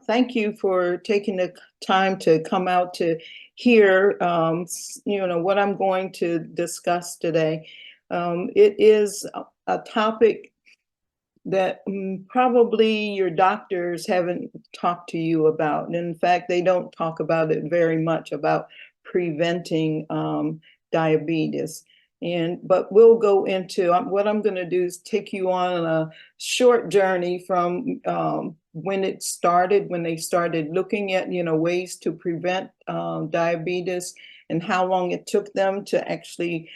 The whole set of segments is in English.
Thank you for taking the time to come out to hear, what I'm going to discuss today. It is a topic that probably your doctors haven't talked to you about. In fact, they don't talk about it very much about preventing diabetes. But we'll go into what I'm going to do is take you on a short journey from when it started, when they started looking at ways to prevent diabetes, and how long it took them to actually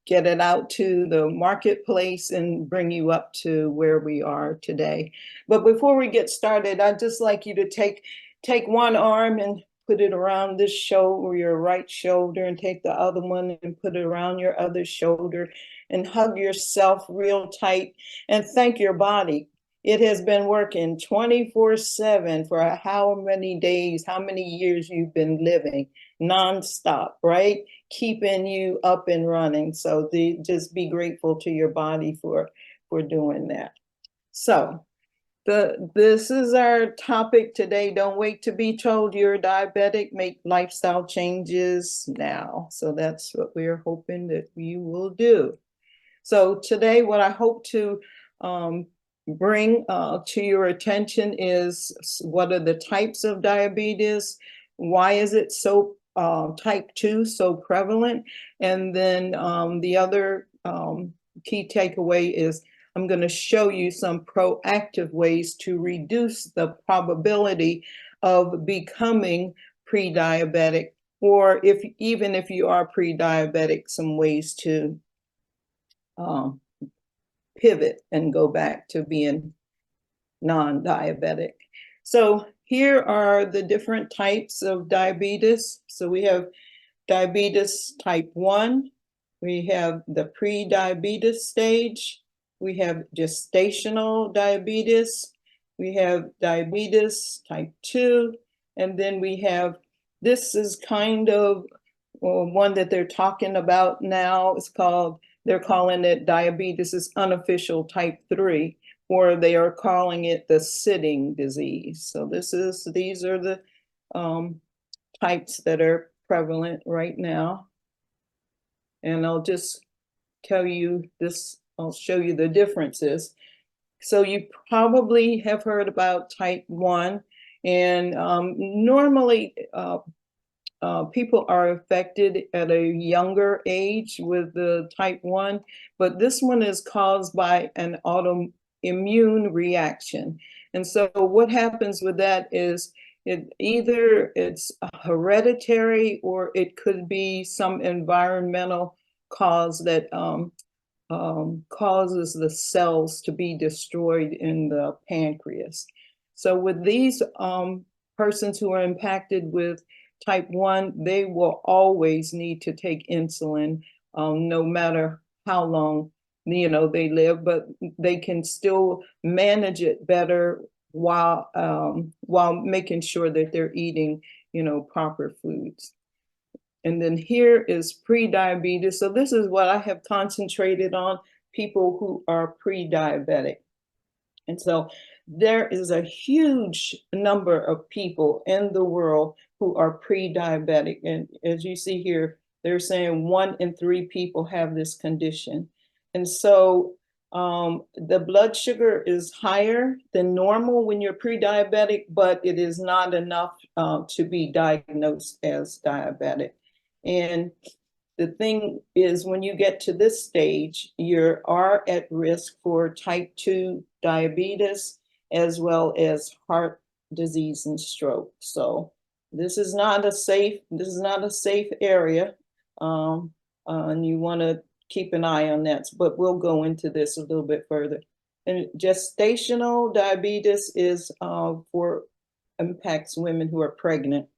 get it out to the marketplace and bring you up to where we are today. But before we get started, I'd just like you to take one arm and put it around this shoulder, your right shoulder, and take the other one and put it around your other shoulder, and hug yourself real tight and thank your body. It has been working 24/7 for how many days, how many years you've been living nonstop, right? Keeping you up and running. So just be grateful to your body for doing that. So this is our topic today. Don't wait to be told you're diabetic. Make lifestyle changes now. So that's what we're hoping that you will do. So today, what I hope to bring to your attention is what are the types of diabetes, why is it so type 2 so prevalent, and then the other key takeaway is I'm going to show you some proactive ways to reduce the probability of becoming pre-diabetic, or even if you are pre-diabetic, some ways to pivot and go back to being non-diabetic. So here are the different types of diabetes. So we have diabetes type 1, we have the pre-diabetes stage, we have gestational diabetes, we have diabetes type 2, and then we have, this is kind of one that they're talking about now. They're calling it diabetes is unofficial type 3, or they are calling it the sitting disease. So these are the types that are prevalent right now. And I'll just tell you this, I'll show you the differences. So you probably have heard about type 1, and normally people are affected at a younger age with the type 1, but this one is caused by an autoimmune reaction. And so what happens with that is it's hereditary, or it could be some environmental cause that causes the cells to be destroyed in the pancreas. So with these persons who are impacted with type 1, they will always need to take insulin, no matter how long they live, but they can still manage it better while making sure that they're eating proper foods. And then here is pre-diabetes. So this is what I have concentrated on, people who are pre-diabetic. And so there is a huge number of people in the world who are pre-diabetic. And as you see here, they're saying 1 in 3 people have this condition. And so the blood sugar is higher than normal when you're pre-diabetic, but it is not enough to be diagnosed as diabetic. And the thing is, when you get to this stage, you are at risk for type 2 diabetes, as well as heart disease and stroke. So this is not a safe area, and you want to keep an eye on that. But we'll go into this a little bit further. And gestational diabetes is impacts women who are pregnant.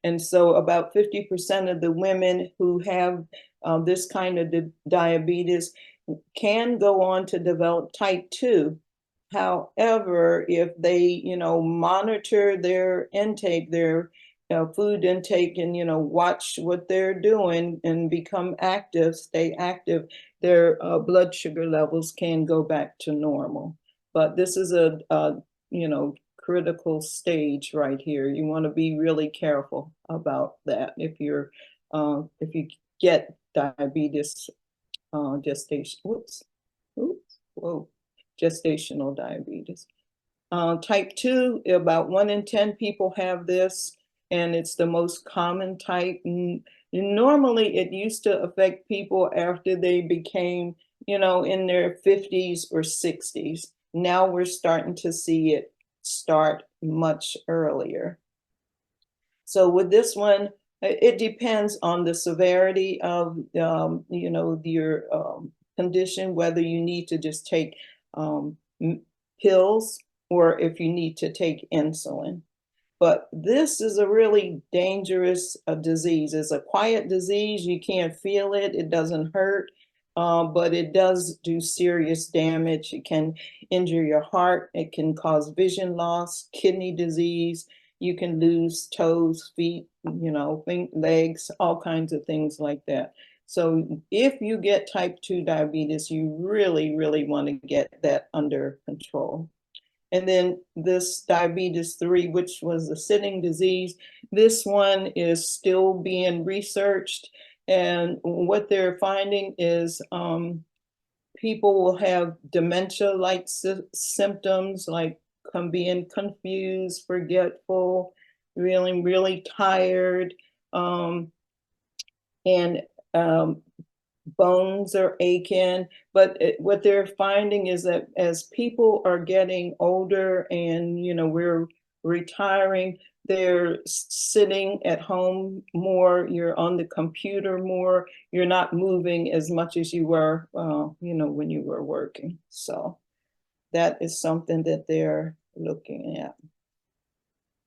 And so about 50% of the women who have this kind of diabetes can go on to develop type 2. However, if they, monitor their intake, their food intake, and, watch what they're doing and become active, stay active, their blood sugar levels can go back to normal. But this is a critical stage right here. You want to be really careful about that if you get diabetes gestation. Whoa, gestational diabetes. Type 2, about 1 in 10 people have this, and it's the most common type. Normally, it used to affect people after they became, in their 50s or 60s. Now we're starting to see it start much earlier. So with this one, it depends on the severity of, your condition, whether you need to just take pills or if you need to take insulin. But this is a really dangerous disease. It's a quiet disease. You can't feel it. It doesn't hurt, but it does do serious damage. It can injure your heart. It can cause vision loss, kidney disease. You can lose toes, feet, legs, all kinds of things like that. So if you get type 2 diabetes, you really, really want to get that under control. And then this diabetes 3, which was the sitting disease, this one is still being researched. And what they're finding is people will have dementia-like symptoms, like being confused, forgetful, feeling really tired, and bones are aching. But what they're finding is that as people are getting older and, we're retiring, they're sitting at home more, you're on the computer more, you're not moving as much as you were, when you were working. So that is something that they're looking at.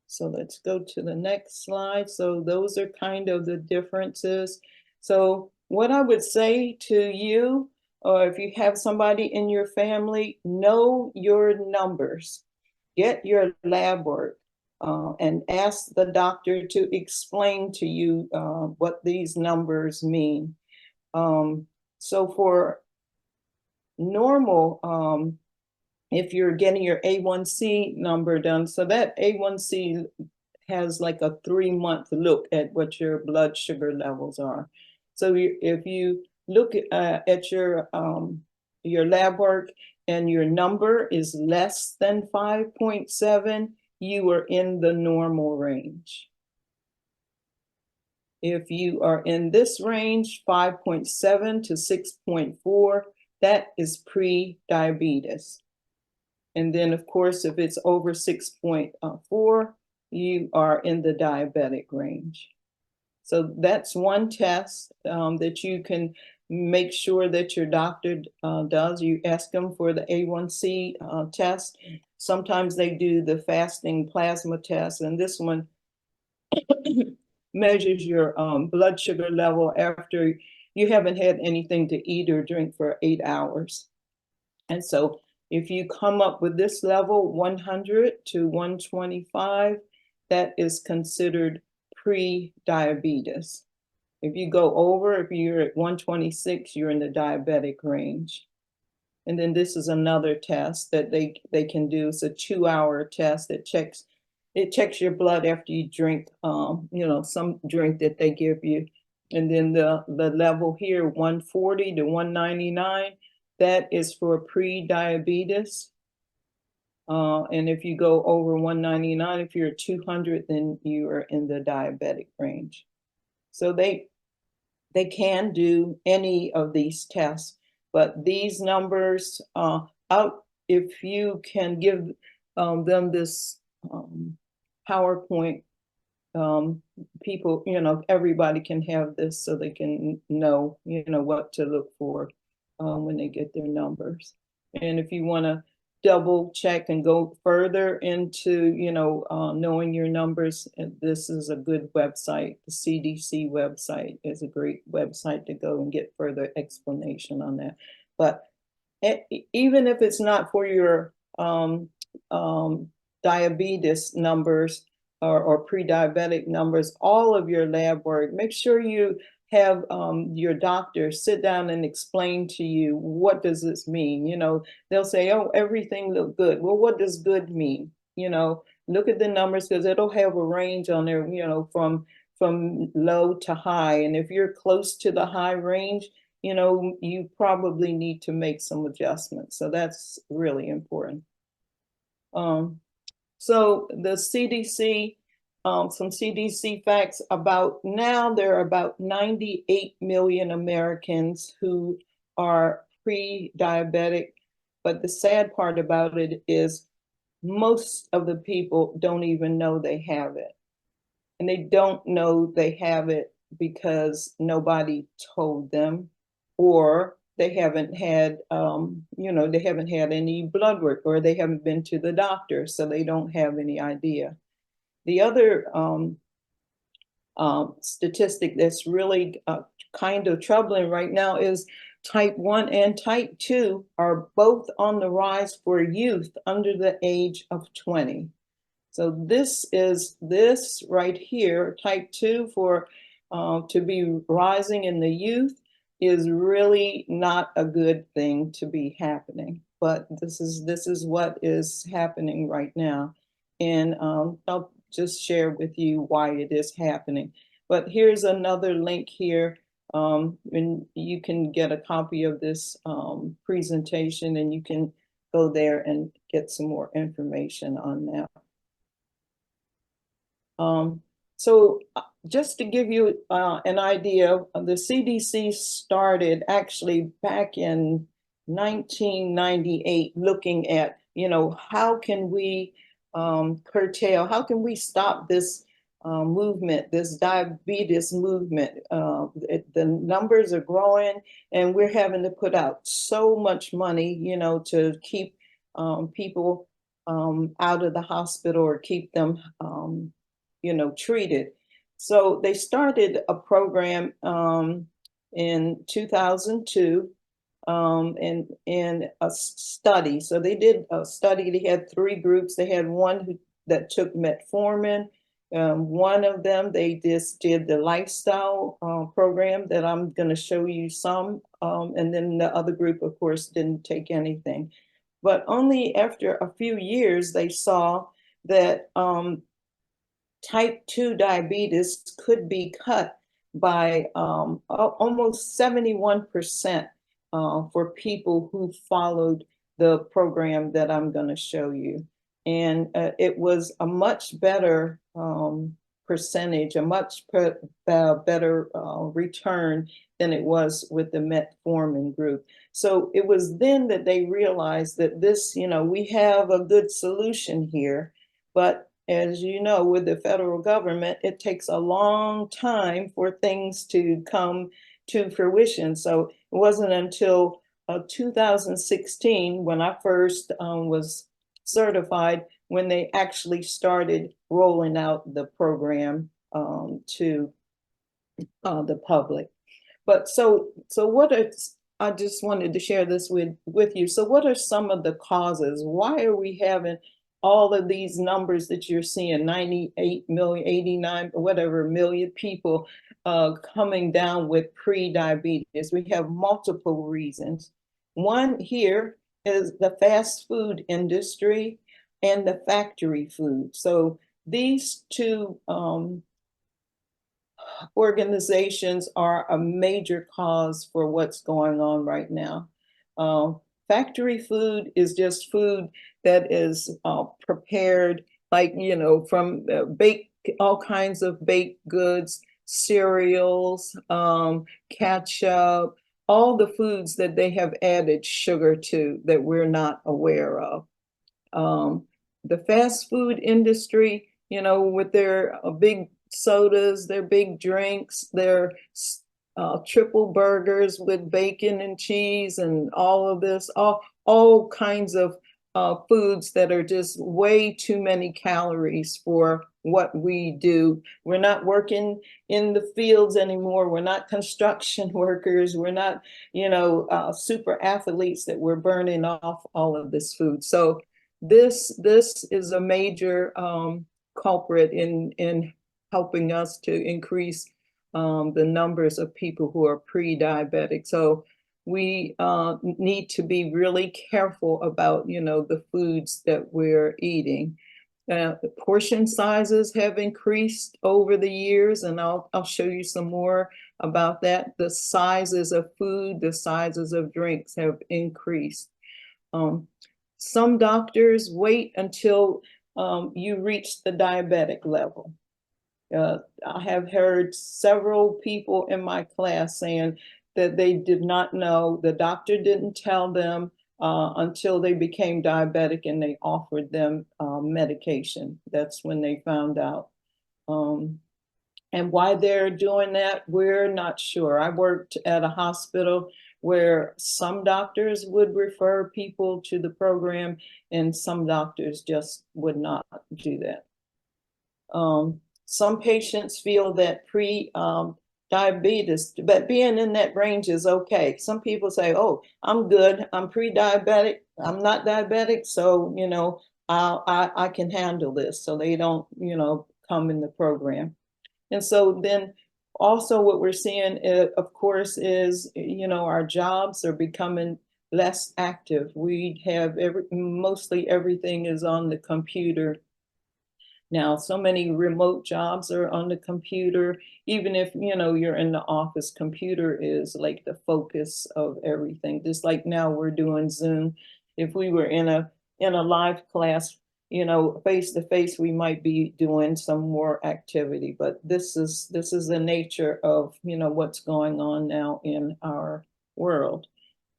So let's go to the next slide. So those are kind of the differences. So what I would say to you, or if you have somebody in your family, know your numbers. Get your lab work and ask the doctor to explain to you what these numbers mean. So for normal, if you're getting your A1C number done, so that A1C has like a 3-month look at what your blood sugar levels are. So if you look at your lab work and your number is less than 5.7, you are in the normal range. If you are in this range, 5.7 to 6.4, that is pre-diabetes. And then, of course, if it's over 6.4, you are in the diabetic range. So that's one test that you can make sure that your doctor does. You ask them for the A1C test. Sometimes they do the fasting plasma test, and this one measures your blood sugar level after you haven't had anything to eat or drink for 8 hours. And so if you come up with this level, 100 to 125, that is considered pre-diabetes. If you go over, if you're at 126, you're in the diabetic range. And then this is another test that they can do. It's a 2-hour test that checks your blood after you drink, some drink that they give you. And then the level here, 140 to 199, that is for pre-diabetes. And if you go over 199, if you're at 200, then you are in the diabetic range. So they can do any of these tests, but these numbers if you can give them this PowerPoint, people, everybody can have this so they can know, what to look for when they get their numbers. And if you want to double check and go further into, knowing your numbers, this is a good website. The CDC website is a great website to go and get further explanation on that. But even if it's not for your diabetes numbers or pre-diabetic numbers, all of your lab work, make sure you have your doctor sit down and explain to you, what does this mean? They'll say, oh, everything looked good. Well, what does good mean? look at the numbers because it'll have a range on there, from low to high. And if you're close to the high range, you probably need to make some adjustments. So that's really important. So the CDC, some CDC facts about now, there are about 98 million Americans who are pre-diabetic. But the sad part about it is most of the people don't even know they have it. And they don't know they have it because nobody told them, or they haven't had, they haven't had any blood work, or they haven't been to the doctor, so they don't have any idea. The other statistic that's really kind of troubling right now is type 1 and type 2 are both on the rise for youth under the age of 20. So this right here, type 2 for to be rising in the youth is really not a good thing to be happening. But this is what is happening right now. And I'll just share with you why it is happening. But here's another link here. And you can get a copy of this presentation, and you can go there and get some more information on that. So just to give you an idea, the CDC started actually back in 1998 looking at, how can we curtail, how can we stop this movement, this diabetes movement. The numbers are growing, and we're having to put out so much money, to keep people out of the hospital or keep them treated. So they started a program in 2002 and a study. So they did a study. They had 3 groups. They had one that took metformin. One of them, they just did the lifestyle program that I'm going to show you some. And then the other group, of course, didn't take anything. But only after a few years, they saw that type 2 diabetes could be cut by almost 71% for people who followed the program that I'm going to show you. And it was a much better percentage, a much better return than it was with the metformin group. So it was then that they realized that this, we have a good solution here, but as you know, with the federal government, it takes a long time for things to come to fruition. So it wasn't until 2016, when I first was certified, when they actually started rolling out the program to the public. But so what I just wanted to share this with you. So what are some of the causes? Why are we having all of these numbers that you're seeing, 98 million, 89, whatever million people coming down with pre-diabetes? We have multiple reasons. One here is the fast food industry and the factory food. So these two organizations are a major cause for what's going on right now. Factory food is just food that is prepared, like, from all kinds of baked goods, cereals, ketchup, all the foods that they have added sugar to that we're not aware of. The fast food industry, with their big sodas, their big drinks, their triple burgers with bacon and cheese and all of this, all kinds of foods that are just way too many calories for what we do. We're not working in the fields anymore. We're not construction workers. We're not, super athletes that we're burning off all of this food. So this is a major culprit in helping us to increase the numbers of people who are pre-diabetic. So we need to be really careful about, the foods that we're eating. The portion sizes have increased over the years, and I'll show you some more about that. The sizes of food, the sizes of drinks have increased. Um, some doctors wait until you reach the diabetic level. I have heard several people in my class saying that they did not know, the doctor didn't tell them until they became diabetic and they offered them medication. That's when they found out. Um, and why they're doing that, we're not sure. I worked at a hospital where some doctors would refer people to the program and some doctors just would not do that. Some patients feel that diabetes, but being in that range is okay. Some people say, oh, I'm good, I'm pre-diabetic, I'm not diabetic, so, I can handle this. So they don't, come in the program. And so then also what we're seeing, of course, is, our jobs are becoming less active. We have mostly everything is on the computer now. So many remote jobs are on the computer. Even if, you're in the office, computer is like the focus of everything. Just like now we're doing Zoom. If we were in a live class, face to face, we might be doing some more activity, but this is the nature of, what's going on now in our world.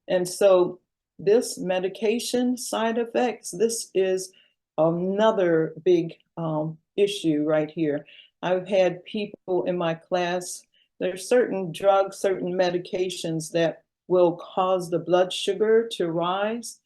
And so this medication side effects, this is another big issue right here. I've had people in my class, there's certain drugs, certain medications that will cause the blood sugar to rise.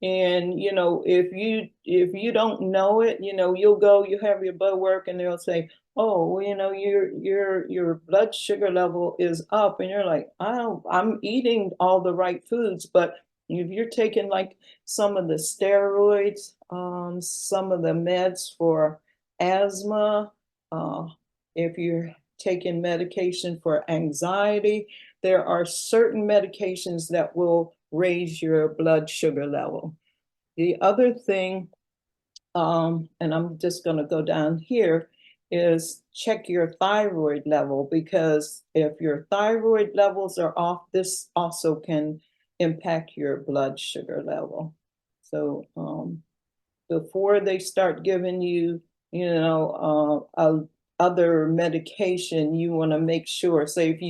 And if you don't know it, you have your blood work and they'll say, oh, well, your blood sugar level is up, and you're like, oh, I'm eating all the right foods. But if you're taking like some of the steroids, some of the meds for asthma, if you're taking medication for anxiety, there are certain medications that will raise your blood sugar level. The other thing, and I'm just going to go down here, is check your thyroid level, because if your thyroid levels are off, this also can impact your blood sugar level. So before they start giving you, other medication, you want to make sure. Say if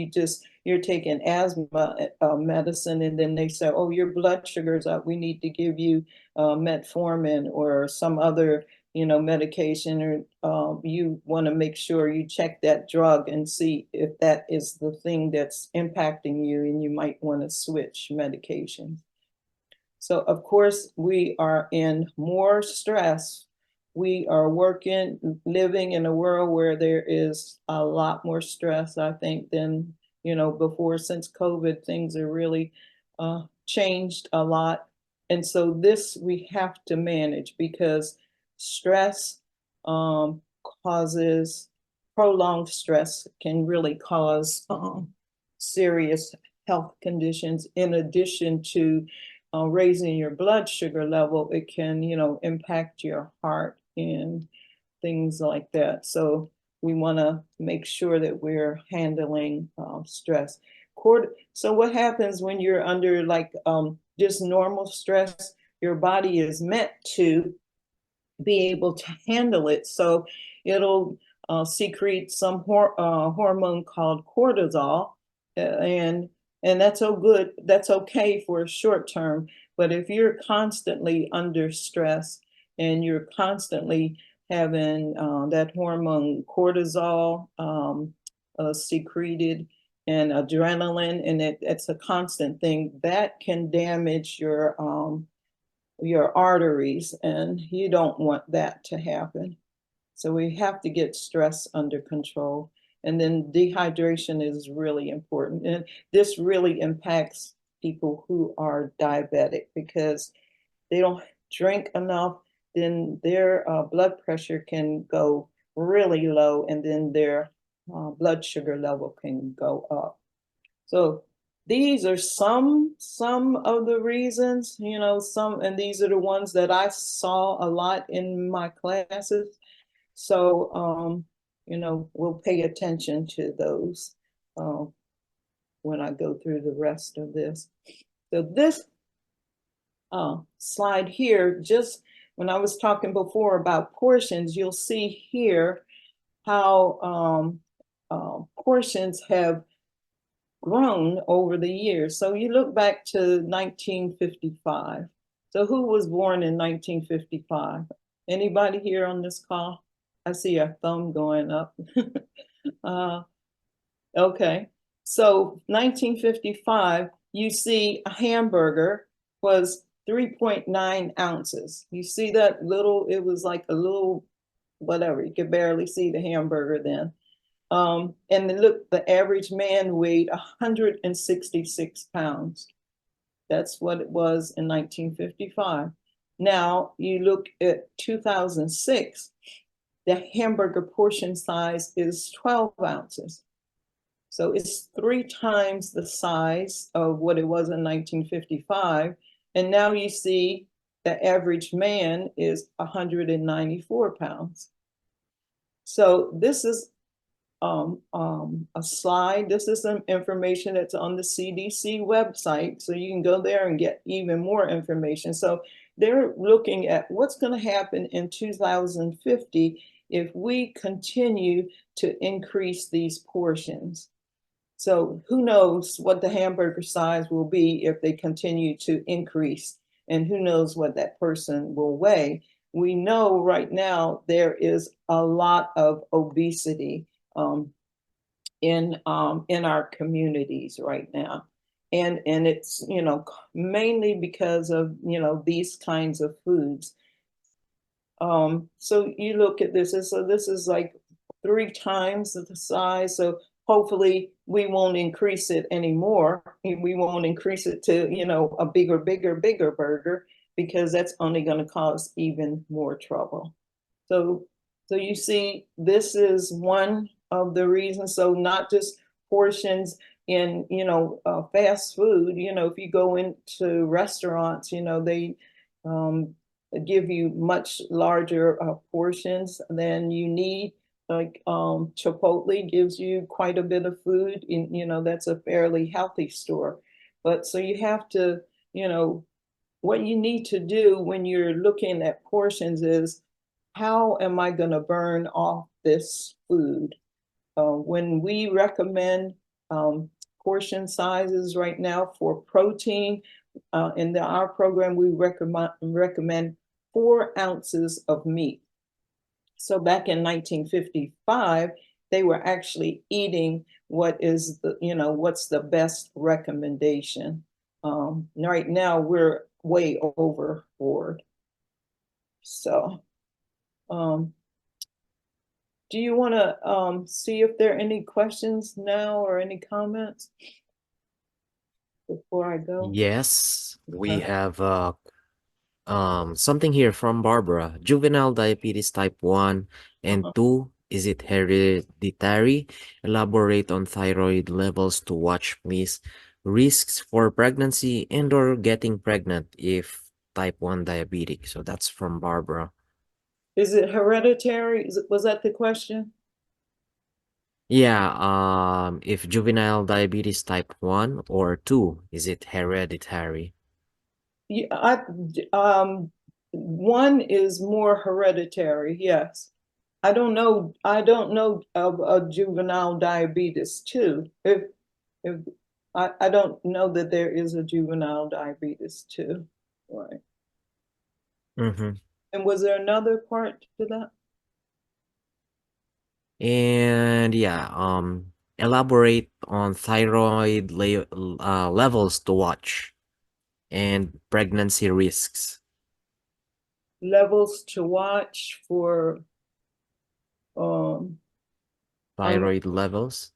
you're taking asthma medicine, and then they say, oh, your blood sugar's up, we need to give you metformin or some other, medication, or you want to make sure you check that drug and see if that is the thing that's impacting you, and you might want to switch medications. So of course, we are in more stress. We are living in a world where there is a lot more stress, I think, than, before. Since COVID, things are really changed a lot. And so this we have to manage, because stress causes, prolonged stress can really cause serious health conditions. In addition to raising your blood sugar level, it can, impact your heart and things like that. So we want to make sure that we're handling stress. So what happens when you're under like just normal stress? Your body is meant to be able to handle it. So it'll secrete some hormone called cortisol, and that's so good. That's okay for a short term. But if you're constantly under stress and you're constantly having that hormone cortisol secreted, and adrenaline, and it's a constant thing, that can damage your arteries, and you don't want that to happen. So we have to get stress under control. And then dehydration is really important. And this really impacts people who are diabetic, because they don't drink enough, then their blood pressure can go really low, and then their blood sugar level can go up. So these are some of the reasons, some, and these are the ones that I saw a lot in my classes. So, we'll pay attention to those when I go through the rest of this. So this slide here, just when I was talking before about portions, you'll see here how portions have grown over the years. So you look back to 1955. So who was born in 1955? Anybody here on this call? I see a thumb going up. Okay. So 1955, you see a hamburger was 3.9 ounces. You see that little, it was like a little, whatever, you could barely see the hamburger then. And look, the average man weighed 166 pounds. That's what it was in 1955. Now you look at 2006, the hamburger portion size is 12 ounces. So it's 3 times the size of what it was in 1955. And now you see the average man is 194 pounds. So this is a slide. This is some information that's on the CDC website. So you can go there and get even more information. So they're looking at what's going to happen in 2050 if we continue to increase these portions. So who knows what the hamburger size will be if they continue to increase, and who knows what that person will weigh. We know right now there is a lot of obesity in our communities right now. And it's, mainly because of, these kinds of foods. So you look at this, so this is like 3 times the size. So hopefully we won't increase it anymore. We won't increase it to, a bigger burger, because that's only going to cause even more trouble. So you see, this is one of the reasons. So not just portions in, fast food. If you go into restaurants, they give you much larger portions than you need. Like Chipotle gives you quite a bit of food, that's a fairly healthy store. But so you have to, what you need to do when you're looking at portions is, how am I going to burn off this food? When we recommend portion sizes right now for protein, in our program, we recommend 4 ounces of meat. So back in 1955, they were actually eating what is what's the best recommendation. Right now, we're way overboard. So, do you want to see if there are any questions now or any comments before I go? Yes, we have something here from Barbara. Juvenile diabetes type 1 and 2, is it hereditary? Elaborate on thyroid levels to watch, please. Risks for pregnancy and or getting pregnant if type 1 diabetic. So that's from Barbara. Is it hereditary? Was that the question? Yeah, if juvenile diabetes type 1 or 2, is it hereditary? Yeah, one is more hereditary, yes. I don't know of a juvenile diabetes too. If I don't know that there is a juvenile diabetes too. Right. Mm-hmm. And was there another part to that? And yeah, elaborate on thyroid levels to watch and pregnancy risks. Levels to watch for um on Thyroid levels.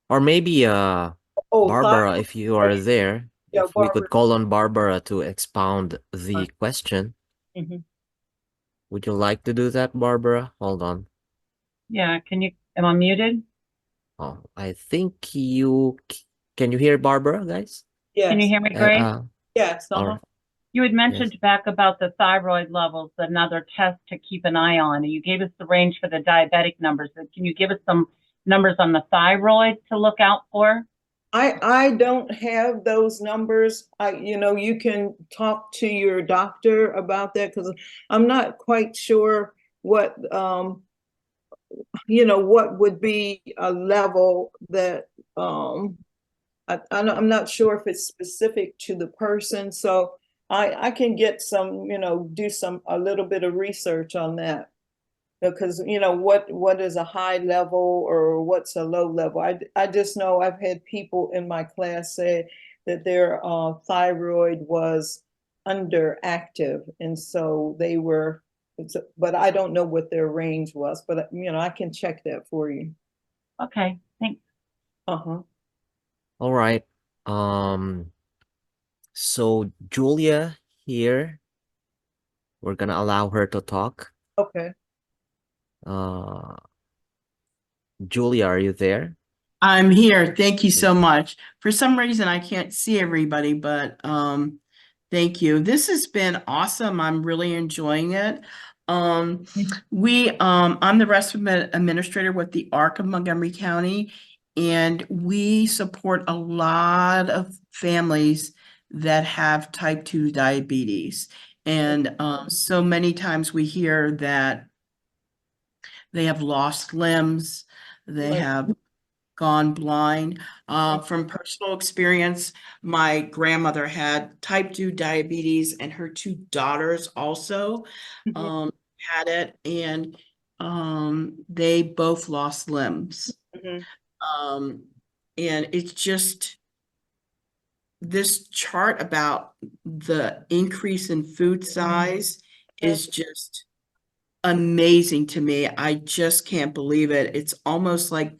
Or maybe Barbara, thyroid. if you are there, Yeah, if we Barbara. could call on Barbara to expound the question. Mhm. Would you like to do that, Barbara? Hold on. Yeah, am I muted? Oh, I think you Can you hear Barbara, guys? Can you Yes, hear me, Uh, Grace? uh, yes, all right. You had Yes. mentioned back about the thyroid levels, another test to keep an eye on. You gave us the range for the diabetic numbers. Can you give us some numbers on the thyroid to look out for? I don't have those numbers. You can talk to your doctor about that because I'm not quite sure what, what would be a level that, I'm not sure if it's specific to the person. So I can get some, do a little bit of research on that. Because what is a high level or what's a low level. I just know I've had people in my class say that their thyroid was underactive, and so they were, but I don't know what their range was, but I can check that for you. Okay, thanks. Uh-huh. All right. Um, so Julia here, we're gonna allow her to talk. Okay. Uh, Julia, are you there? I'm here. Thank you so much. For some reason, I can't see everybody, but thank you. This has been awesome. I'm really enjoying it. I'm the restaurant administrator with the ARC of Montgomery County, and we support a lot of families that have type 2 diabetes. And so many times we hear that they have lost limbs, they Right. have gone blind. From personal experience, my grandmother had type 2 diabetes, and her two daughters also had it, and they both lost limbs. Mhm. Um, and it's just this chart about the increase in food size is just amazing to me. I just can't believe it. It's almost like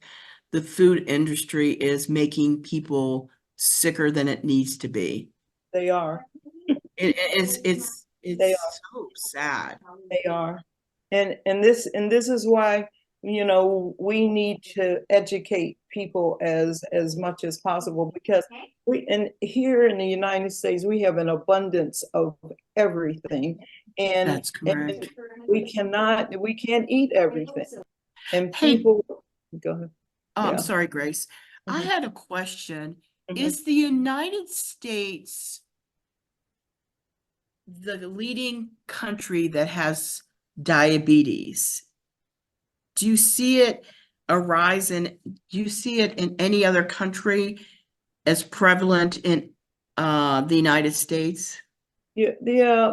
the food industry is making people sicker than it needs to be. They are. They It's so sad. They are. And this is why, we need to educate people as much as possible, because here in the United States we have an abundance of everything. And, That's correct. we can't eat everything. And Hey, people go ahead. I'm Yeah. sorry, Grace. I Mhm. had a question. Mhm. Is the United States the leading country that has diabetes? Do you see it arise in, do you see it in any other country as prevalent in the United States? Yeah,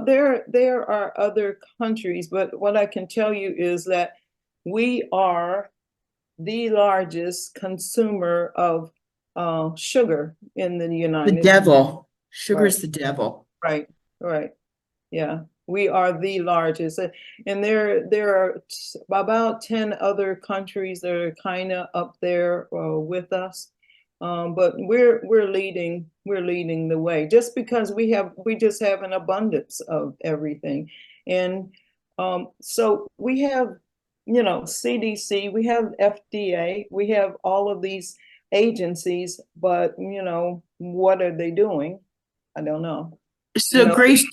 there are other countries, but what I can tell you is that we are the largest consumer of sugar in the The United States. devil. Sugar Right, is the devil. right, right. Yeah, we are the largest. And there are about 10 other countries that are kind of up there with us. But we're leading the way just because we just have an abundance of everything. And so we have, CDC, we have FDA, we have all of these agencies, but what are they doing? I don't know. You So, know, Grace,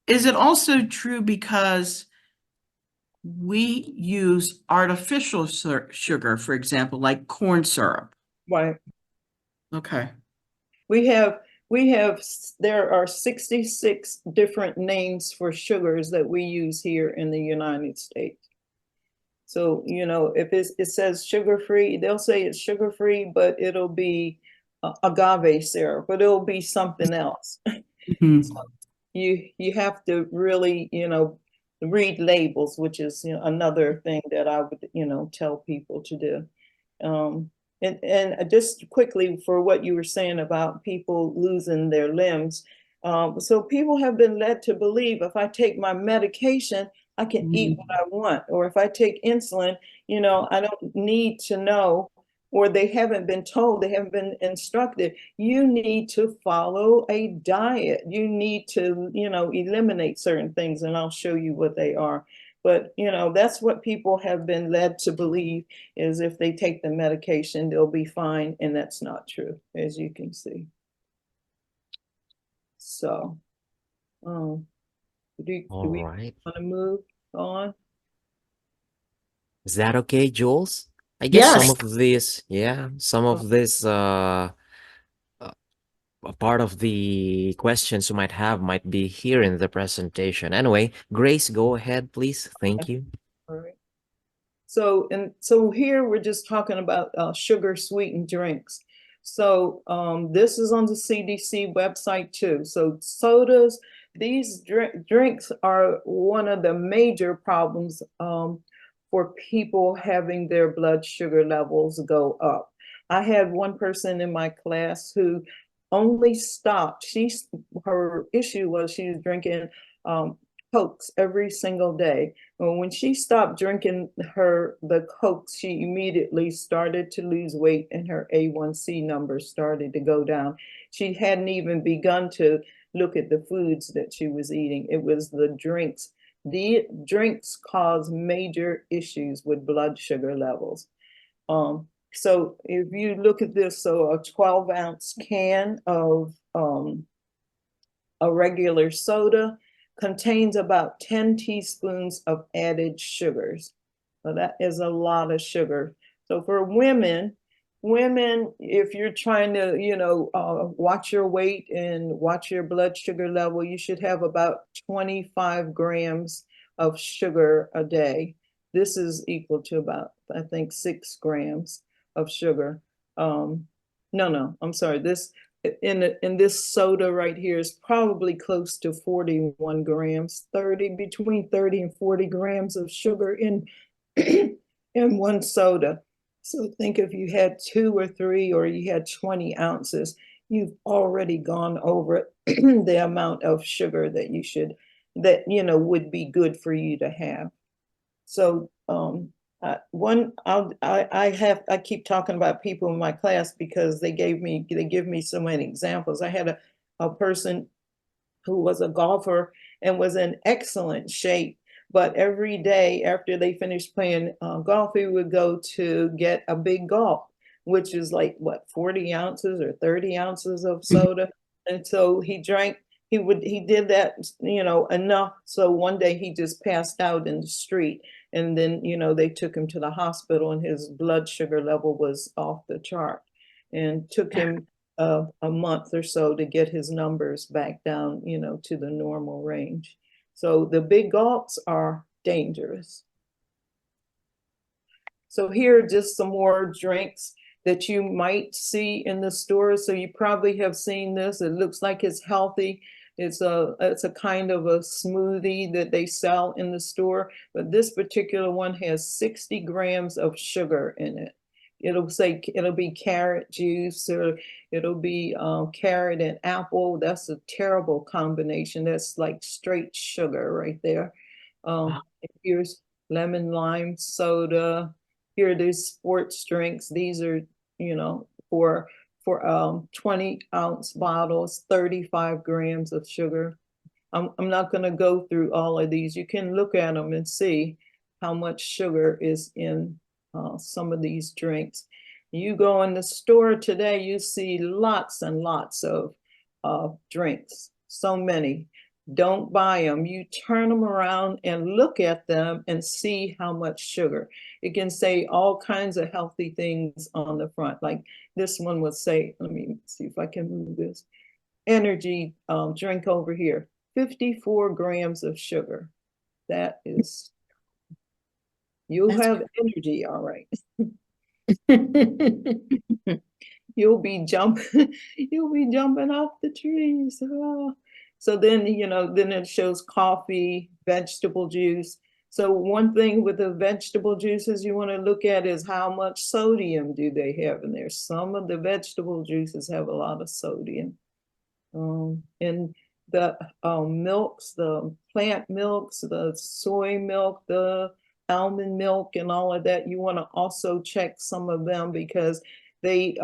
is it also true because we use artificial sugar, for example, like corn syrup? right. Okay. We have there are 66 different names for sugars that we use here in the United States. So, if it says sugar-free, they'll say it's sugar-free, but it'll be agave syrup, but it'll be something else. Mhm. You have to really, read labels, which is, another thing that I would, tell people to do. Um, and just quickly for what you were saying about people losing their limbs. So people have been led to believe if I take my medication, I can eat what I want, or if I take insulin, I don't need to know, or they haven't been told, they haven't been instructed. You need to follow a diet. You need to, eliminate certain things, and I'll show you what they are. But, that's what people have been led to believe, is if they take the medication, they'll be fine. And that's not true, as you can see. So, do All we right. want to move on? Is that okay, Jules? I guess Yes. some of this, some of this a part of the questions you might have might be here in the presentation. Anyway, Grace, go ahead, please. Thank you. All right. So here we're just talking about sugar sweetened drinks. So this is on the CDC website too. So sodas, these drinks are one of the major problems for people having their blood sugar levels go up. I had one person in my class who only stopped. Her issue was she was drinking Cokes every single day. Well, when she stopped drinking the Cokes, she immediately started to lose weight and her A1C numbers started to go down. She hadn't even begun to look at the foods that she was eating. It was the drinks. The drinks cause major issues with blood sugar levels. So if you look at this, so a 12-ounce can of a regular soda contains about 10 teaspoons of added sugars. So that is a lot of sugar. So for women, if you're trying to, watch your weight and watch your blood sugar level, you should have about 25 grams of sugar a day. This is equal to about, I think, 6 grams of sugar. No, I'm sorry. This in this soda right here is probably close to 41 grams, between 30 and 40 grams of sugar in in one soda. So think if you had 2 or 3 or you had 20 ounces, you've already gone over the amount of sugar that would be good for you to have. So I keep talking about people in my class because they give me so many examples. I had a person who was a golfer and was in excellent shape, but every day after they finished playing golf, he would go to get a big gulp, which is like what, 40 ounces or 30 ounces of soda. And so he did that, enough. So one day he just passed out in the street. And then, they took him to the hospital and his blood sugar level was off the chart, and took him a month or so to get his numbers back down, to the normal range. So the big gulps are dangerous. So here are just some more drinks that you might see in the store. So you probably have seen this. It looks like it's healthy. It's a kind of a smoothie that they sell in the store, but this particular one has 60 grams of sugar in it. It'll be carrot juice, or it'll be carrot and apple. That's a terrible combination. That's like straight sugar right there. Here's lemon lime soda. Here are these sports drinks. These are, for 20-ounce bottles, 35 grams of sugar. I'm not going to go through all of these. You can look at them and see how much sugar is in some of these drinks. You go in the store today, you see lots and lots of drinks, so many. Don't buy them. You turn them around and look at them and see how much sugar. It can say all kinds of healthy things on the front. Like this one would say, let me see if I can move this. Energy drink over here, 54 grams of sugar. That is, you'll have energy, all right. You'll be jumping off the trees. Oh. So then, then it shows coffee, vegetable juice. So one thing with the vegetable juices you want to look at is how much sodium do they have in there. Some of the vegetable juices have a lot of sodium. And the milks, the plant milks, the soy milk, the almond milk, and all of that, you want to also check some of them because they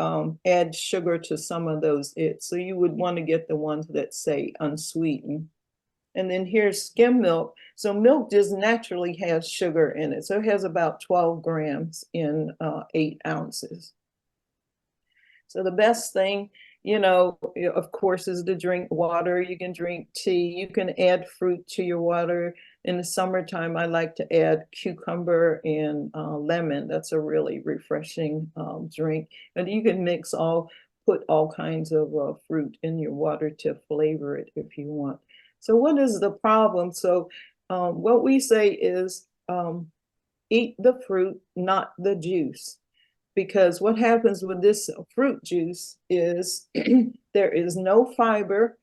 add sugar to some of those. So you would want to get the ones that say unsweetened. And then here's skim milk. So milk just naturally has sugar in it. So it has about 12 grams in 8 ounces. So the best thing, of course, is to drink water. You can drink tea. You can add fruit to your water. In the summertime, I like to add cucumber and lemon. That's a really refreshing drink. And you can put all kinds of fruit in your water to flavor it if you want. So what is the problem? So what we say is eat the fruit, not the juice. Because what happens with this fruit juice is there is no fiber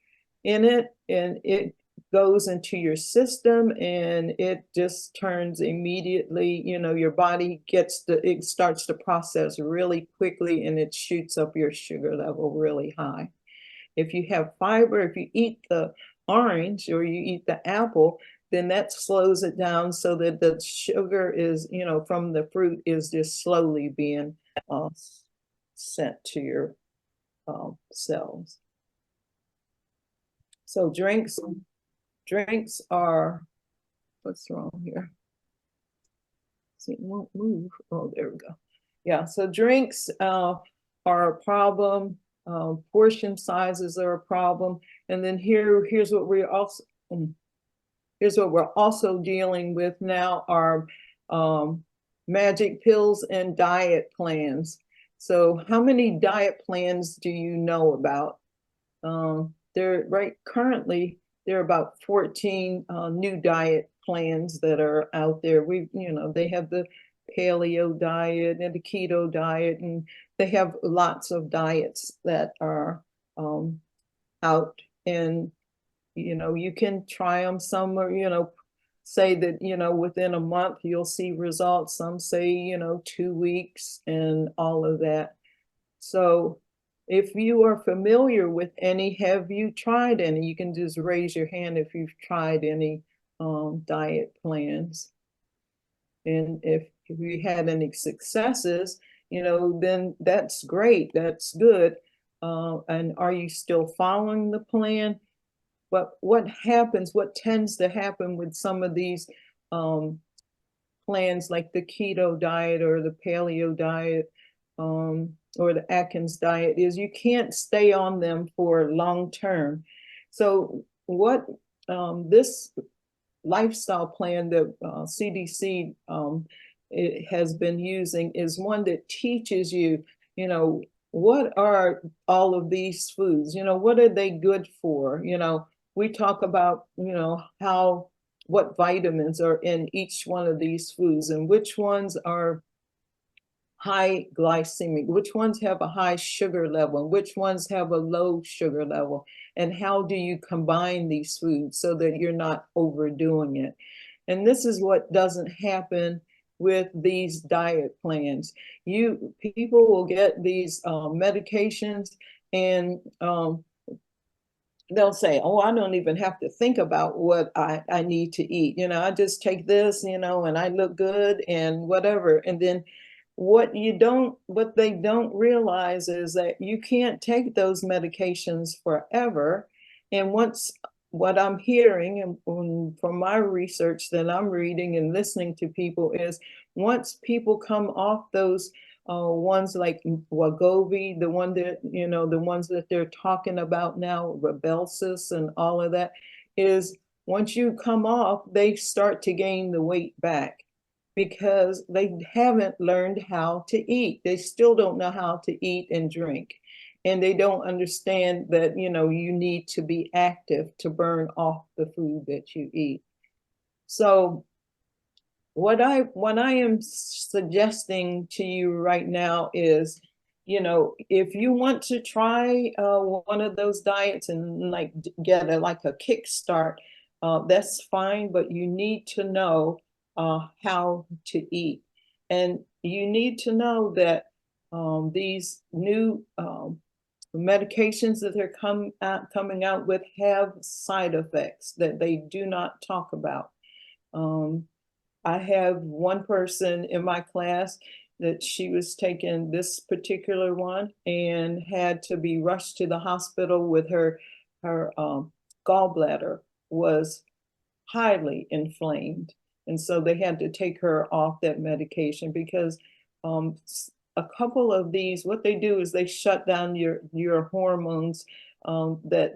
in it, and it goes into your system and it just turns immediately, your body it starts to process really quickly, and it shoots up your sugar level really high. If you have fiber, if you eat the orange or you eat the apple, then that slows it down so that the sugar is, from the fruit is just slowly being sent to your cells. So drinks are, what's wrong here? See, it won't move. Oh, there we go. Yeah, so drinks are a problem. Portion sizes are a problem. And then here's what we're also dealing with now are magic pills and diet plans. So how many diet plans do you know about? Currently there are about 14 new diet plans that are out there. They have the paleo diet and the keto diet, and they have lots of diets that are out, and you can try them. Some are, say that, within a month you'll see results. Some say, 2 weeks and all of that. So if you are familiar with any, have you tried any? You can just raise your hand if you've tried any diet plans. And if you had any successes, then that's great, that's good. And are you still following the plan? But what tends to happen with some of these plans like the keto diet or the paleo diet or the Atkins diet is you can't stay on them for long term. So what this lifestyle plan that CDC it has been using is one that teaches you, what are all of these foods? What are they good for? We talk about, what vitamins are in each one of these foods and which ones are high glycemic, which ones have a high sugar level, and which ones have a low sugar level, and how do you combine these foods so that you're not overdoing it. And this is what doesn't happen with these diet plans. People will get these medications and they'll say, oh, I don't even have to think about what I need to eat. I just take this, and I look good and whatever. And then what they don't realize is that you can't take those medications forever. And what I'm hearing and from my research that I'm reading and listening to people is once people come off those ones like Wegovy, the ones that they're talking about now, Rybelsus and all of that, is once you come off, they start to gain the weight back because they haven't learned how to eat. They still don't know how to eat and drink. And they don't understand that, you need to be active to burn off the food that you eat. So what I am suggesting to you right now is, if you want to try one of those diets and like get a kickstart, that's fine, but you need to know how to eat. And you need to know that these new medications that they're coming out with have side effects that they do not talk about. I have one person in my class that she was taking this particular one and had to be rushed to the hospital with her gallbladder was highly inflamed. And so they had to take her off that medication because a couple of these, what they do is they shut down your hormones that,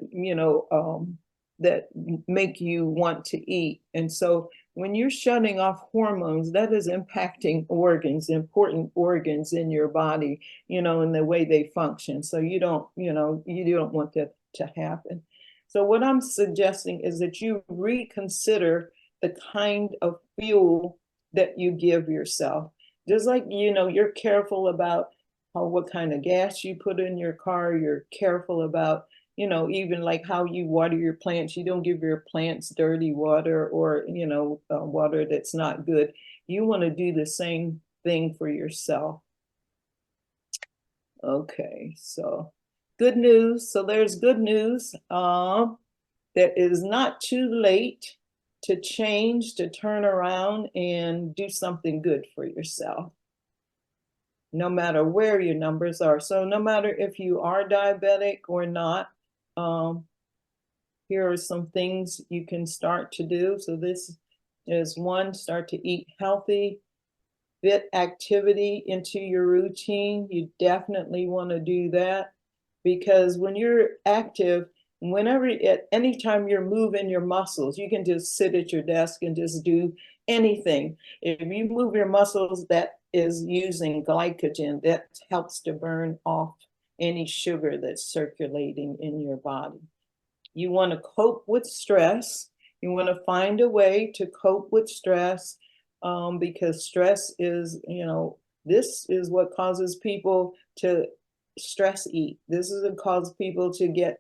that make you want to eat. And so when you're shutting off hormones, that is impacting organs, important organs in your body, in the way they function. So you don't want that to happen. So what I'm suggesting is that you reconsider the kind of fuel that you give yourself. Just like, you're careful about what kind of gas you put in your car, you're careful about, even like how you water your plants. You don't give your plants dirty water or, water that's not good. You want to do the same thing for yourself. Okay, so good news. So there's good news. That it is not too late to change, to turn around and do something good for yourself, no matter where your numbers are. So no matter if you are diabetic or not, here are some things you can start to do. So this is one, start to eat healthy, fit activity into your routine. You definitely want to do that because when you're active, at any time you're moving your muscles, you can just sit at your desk and just do anything. If you move your muscles, that is using glycogen that helps to burn off any sugar that's circulating in your body. You want to cope with stress. You want to find a way to cope with stress because stress is, this is what causes people to stress eat. This is what causes people to get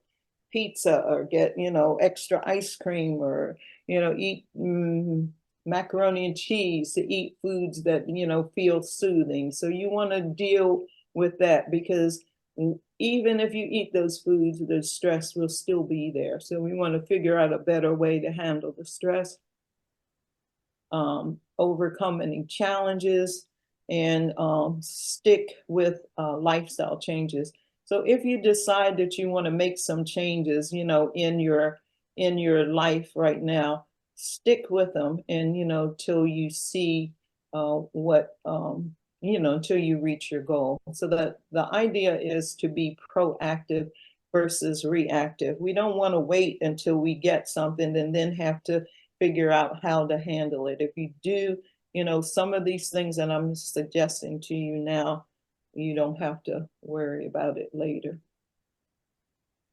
pizza or get, extra ice cream or, eat macaroni and cheese, to eat foods that, feel soothing. So you want to deal with that because even if you eat those foods, the stress will still be there. So we want to figure out a better way to handle the stress, overcome any challenges, and stick with lifestyle changes. So if you decide that you want to make some changes, in your life right now, stick with them, and till you see what until you reach your goal. So that the idea is to be proactive versus reactive. We don't want to wait until we get something and then have to figure out how to handle it. If you do, some of these things that I'm suggesting to you now, you don't have to worry about it later.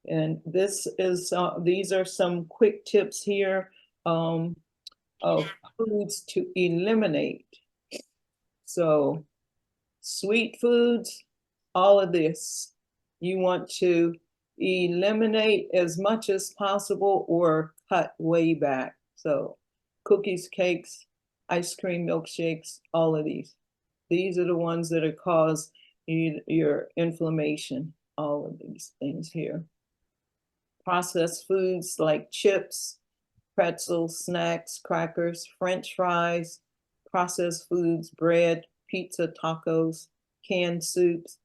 And these are some quick tips here of foods to eliminate. So sweet foods, all of this, you want to eliminate as much as possible or cut way back. So cookies, cakes, ice cream, milkshakes, all of these. These are the ones that are cause your inflammation, all of these things here. Processed foods like chips, pretzels, snacks, crackers, French fries, processed foods, bread, pizza, tacos, canned soups,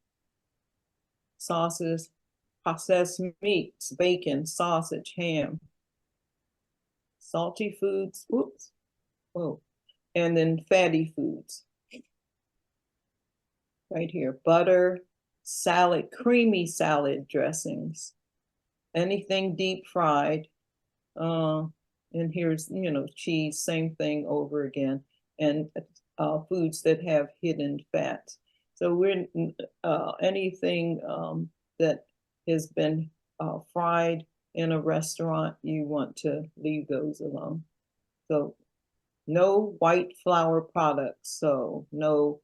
sauces, processed meats, bacon, sausage, ham, salty foods, and then fatty foods. Right here, butter, salad, creamy salad dressings, anything deep fried. And here's, cheese, same thing over again. And foods that have hidden fats. So we're anything that has been fried in a restaurant, you want to leave those alone. So no white flour products. So no,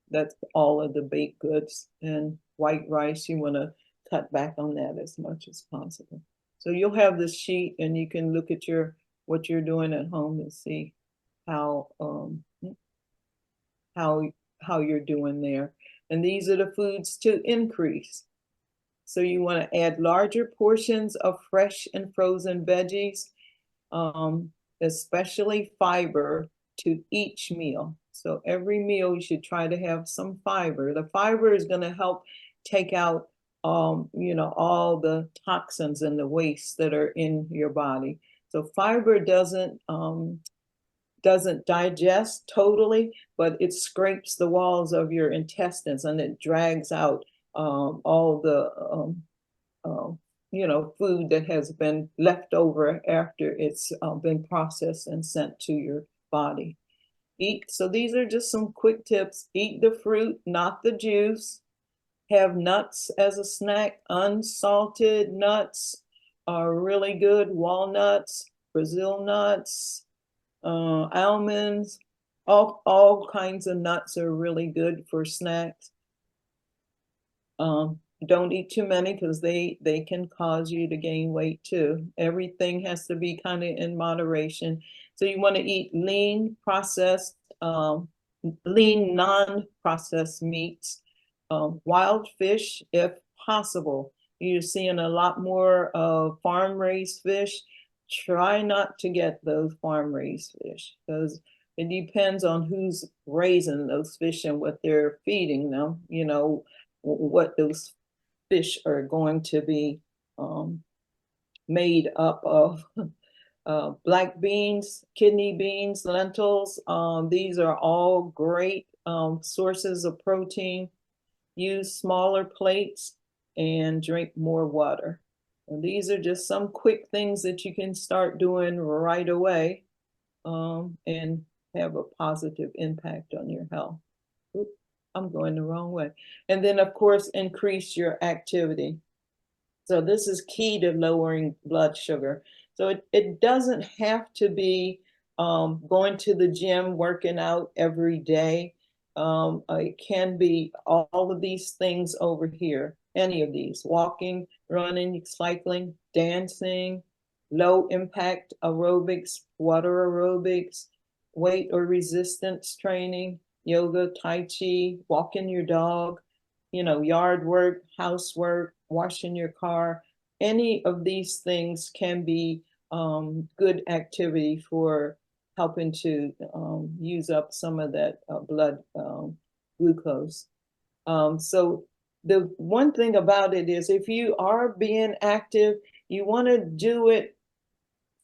that's all of the baked goods, and white rice, you want to cut back on that as much as possible. So you'll have this sheet and you can look at what you're doing at home and see how you're doing there. And these are the foods to increase. So you want to add larger portions of fresh and frozen veggies, especially fiber, to each meal. So every meal you should try to have some fiber. The fiber is going to help take out all the toxins and the waste that are in your body. So fiber doesn't digest totally, but it scrapes the walls of your intestines and it drags out all the food that has been left over after it's been processed and sent to your body. So these are just some quick tips. Eat the fruit, not the juice. Have nuts as a snack. Unsalted nuts are really good. Walnuts, Brazil nuts, almonds, all kinds of nuts are really good for snacks. Don't eat too many because they can cause you to gain weight too. Everything has to be kind of in moderation. So you want to eat lean, non-processed meats, wild fish if possible. You're seeing a lot more farm-raised fish. Try not to get those farm-raised fish because it depends on who's raising those fish and what they're feeding them, what those fish are going to be made up of. Black beans, kidney beans, lentils, these are all great sources of protein. Use smaller plates and drink more water. And these are just some quick things that you can start doing right away and have a positive impact on your health. Oops, I'm going the wrong way. And then, of course, increase your activity. So this is key to lowering blood sugar. So it doesn't have to be going to the gym, working out every day. It can be all of these things over here, any of these: walking, running, cycling, dancing, low impact aerobics, water aerobics, weight or resistance training, yoga, tai chi, walking your dog, yard work, housework, washing your car. Any of these things can be good activity for helping to use up some of that blood glucose. So the one thing about it is if you are being active, you want to do it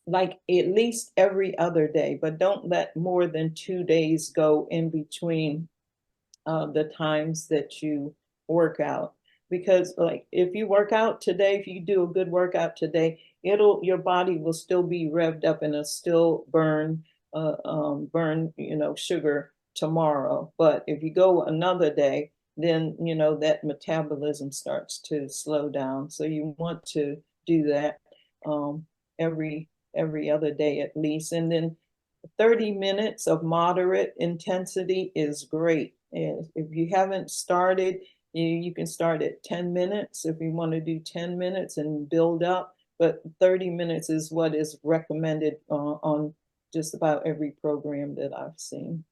like at least every other day, but don't let more than 2 days go in between the times that you work out. Because like if you work out today, if you do a good workout today, your body will still be revved up and it'll still burn sugar tomorrow. But if you go another day, then that metabolism starts to slow down. So you want to do that every other day at least. And then 30 minutes of moderate intensity is great. And if you haven't started, you can start at 10 minutes if you want to do 10 minutes and build up. But 30 minutes is what is recommended on just about every program that I've seen.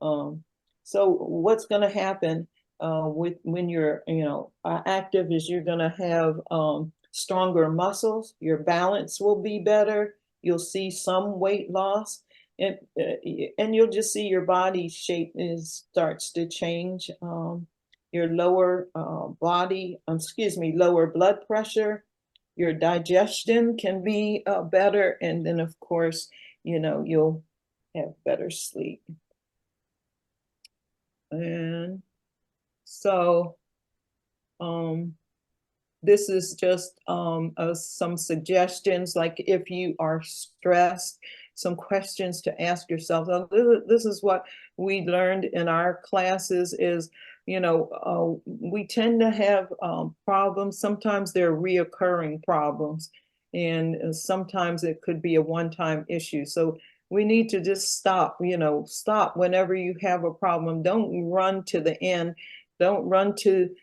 So what's going to happen when you're active is you're going to have stronger muscles. Your balance will be better. You'll see some weight loss. And you'll just see your body shape starts to change. Your lower lower blood pressure, your digestion can be better, and then of course, you'll have better sleep. And so, this is just some suggestions, like if you are stressed, some questions to ask yourself. This is what we learned in our classes is, we tend to have problems. Sometimes they're reoccurring problems, and sometimes it could be a one-time issue. So we need to just stop whenever you have a problem. Don't run to the end. Don't run to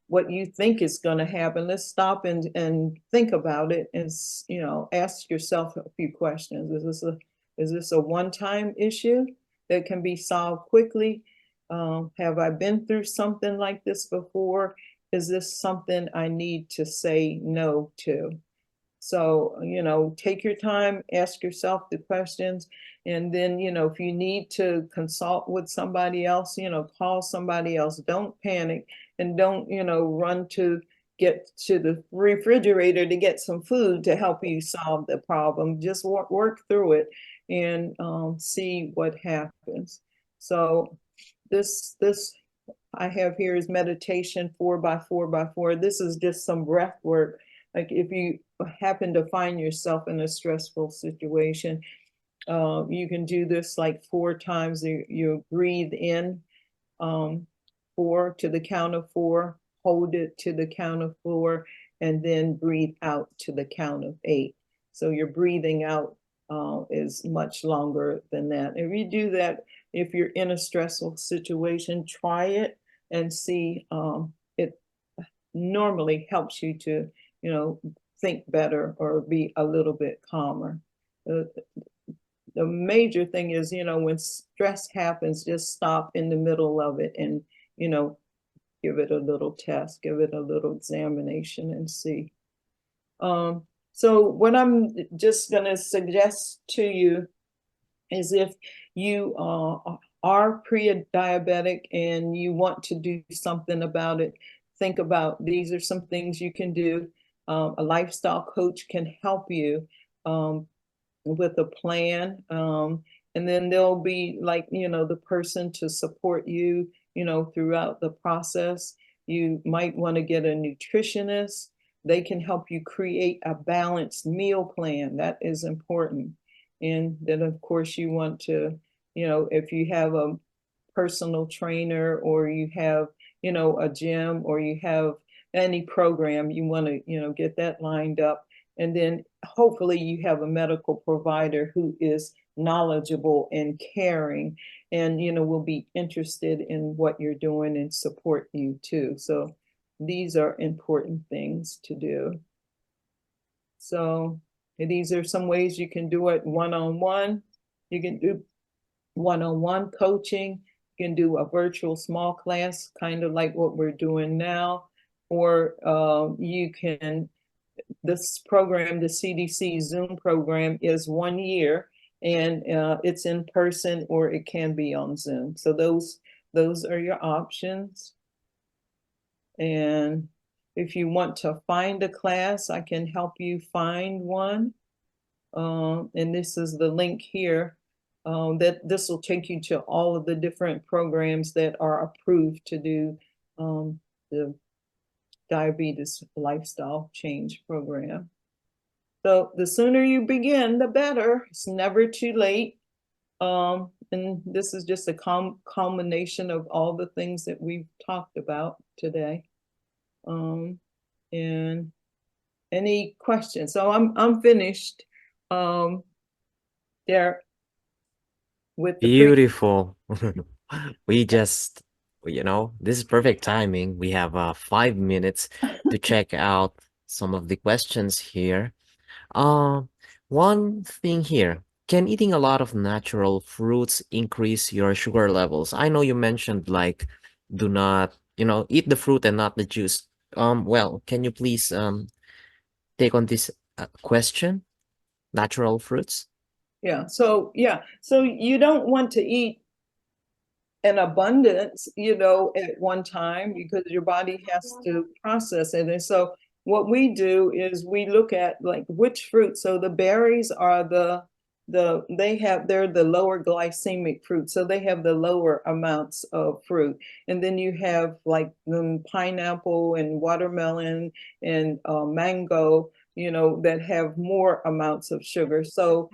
what you think is going to happen. Let's stop and think about it and ask yourself a few questions. Is this a one-time issue that can be solved quickly? Have I been through something like this before? Is this something I need to say no to? So, take your time, ask yourself the questions, and then, if you need to consult with somebody else, call somebody else. Don't panic and don't, run to, get to the refrigerator to get some food to help you solve the problem. Just work through it and see what happens. So this I have here is meditation 4x4x4. This is just some breath work. Like if you happen to find yourself in a stressful situation, you can do this like 4 times. You breathe in 4 to the count of 4, hold it to the count of 4, and then breathe out to the count of 8. So your breathing out is much longer than that. If you do that, if you're in a stressful situation, try it and see. It normally helps you to, think better or be a little bit calmer. The major thing is, when stress happens, just stop in the middle of it and, give it a little test, give it a little examination and see. So what I'm just going to suggest to you is if you are pre-diabetic and you want to do something about it, think about these are some things you can do. A lifestyle coach can help you with a plan. And then there'll be like, the person to support you, throughout the process. You might want to get a nutritionist. They can help you create a balanced meal plan. That is important. And then of course you want to, if you have a personal trainer or you have, a gym or you have any program, you want to, get that lined up. And then hopefully you have a medical provider who is knowledgeable and caring and, will be interested in what you're doing and support you too. So these are important things to do. So these are some ways you can do it one-on-one. You can do one-on-one coaching. You can do a virtual small class, kind of like what we're doing now. Or you can, this program, the CDC Zoom program, is 1 year and it's in person or it can be on Zoom. So those are your options. And if you want to find a class, I can help you find one. And this is the link here. That this will take you to all of the different programs that are approved to do the diabetes lifestyle change program. So the sooner you begin, the better. It's never too late. And this is just a culmination of all the things that we've talked about today. And any questions? So I'm finished. There with the Beautiful. We just, this is perfect timing. We have 5 minutes to check out some of the questions here. One thing here, can eating a lot of natural fruits increase your sugar levels? I know you mentioned like do not, eat the fruit and not the juice. Well, can you please take on this question? Natural fruits? So you don't want to eat an abundance, at one time because your body has to process it. And so what we do is we look at like which fruit. So the berries are they're the lower glycemic fruit. So they have the lower amounts of fruit. And then you have like pineapple and watermelon and mango, that have more amounts of sugar. So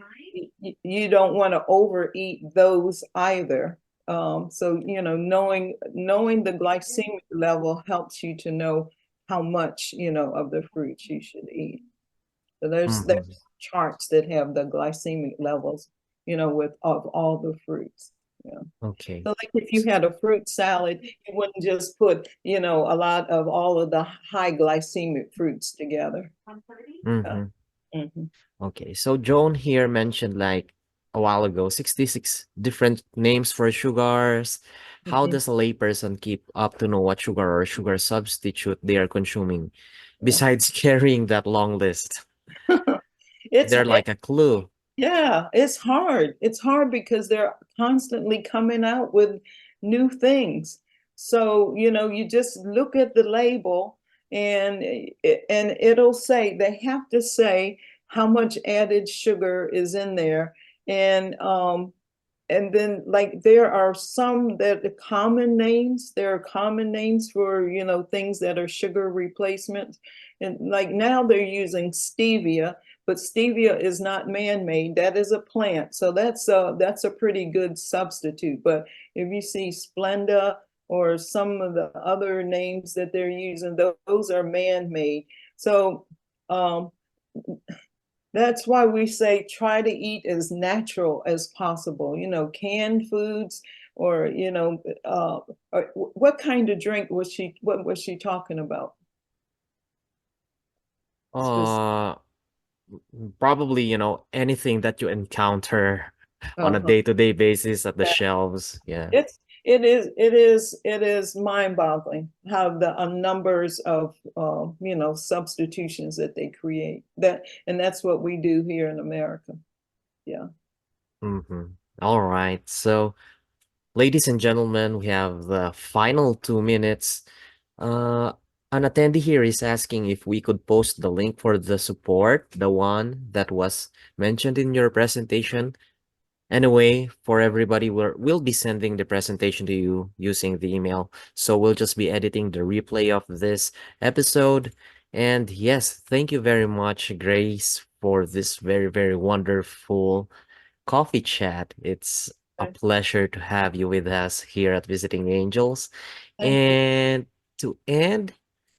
you don't want to overeat those either. So knowing the glycemic level helps you to know how much of the fruits you should eat. So there's charts that have the glycemic levels, with of all the fruits. Okay. So like if you had a fruit salad, you wouldn't just put a lot of all of the high glycemic fruits together. Okay, so Joan here mentioned like a while ago 66 different names for sugars. How does a layperson keep up to know what sugar or sugar substitute they are consuming besides carrying that long list? Is there like a clue? Yeah, it's hard. It's hard because they're constantly coming out with new things. So, you just look at the label and it'll say, they have to say how much added sugar is in there. And then, like, there are some that the common names, there are common names for, you know, things that are sugar replacements. And like now they're using stevia, but stevia is not man-made. That is a plant. So that's a pretty good substitute. But if you see Splenda or some of the other names that they're using, those are man-made. So that's why we say try to eat as natural as possible. You know, canned foods, or you know, or what kind of drink was she? What was she talking about? Uh, Probably, you know, anything that you encounter on a Uh-huh. day-to-day basis at the Yeah. shelves. Yeah. It is mind-boggling how the numbers of you know, substitutions that they create. And that's what we do here in America. Yeah. Mm-hmm. All right. So, ladies and gentlemen, we have the final 2 minutes. Uh, an attendee here is asking if we could post the link for the support, the one that was mentioned in your presentation. Anyway, for everybody, we'll be sending the presentation to you using the email. So we'll just be editing the replay of this episode. And yes, thank you very much, Grace, for this very, very wonderful coffee chat. It's a Okay. pleasure to have you with us here at Visiting Angels. Thank you. And to end,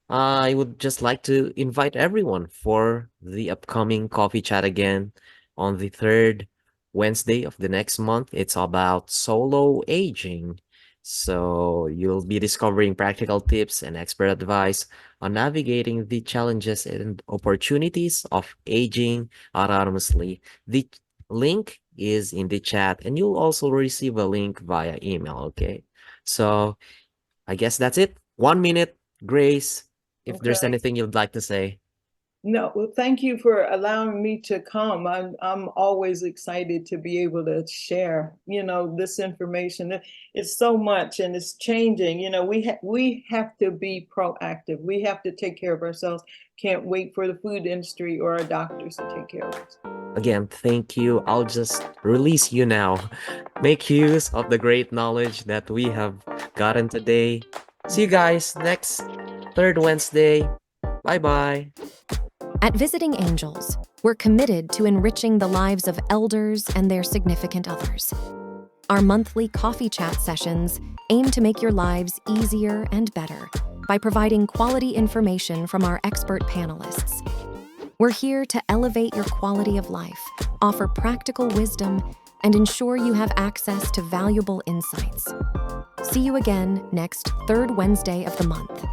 I would just like to invite everyone for the upcoming coffee chat again on the third Wednesday of the next month. It's about solo aging. So you'll be discovering practical tips and expert advice on navigating the challenges and opportunities of aging autonomously. The link is in the chat, and you'll also receive a link via email, okay? So I guess that's it. 1 minute, Grace, if there's Okay. anything you'd like to say. No, well, thank you for allowing me to come. I'm always excited to be able to share, you know, this information. It's so much and it's changing. You know, we have to be proactive. We have to take care of ourselves. Can't wait for the food industry or our doctors to take care of us. Again, thank you. I'll just release you now. Make use of the great knowledge that we have gotten today. See you guys next third Wednesday. Bye bye. At Visiting Angels, we're committed to enriching the lives of elders and their significant others. Our monthly coffee chat sessions aim to make your lives easier and better by providing quality information from our expert panelists. We're here to elevate your quality of life, offer practical wisdom, and ensure you have access to valuable insights. See you again next third Wednesday of the month.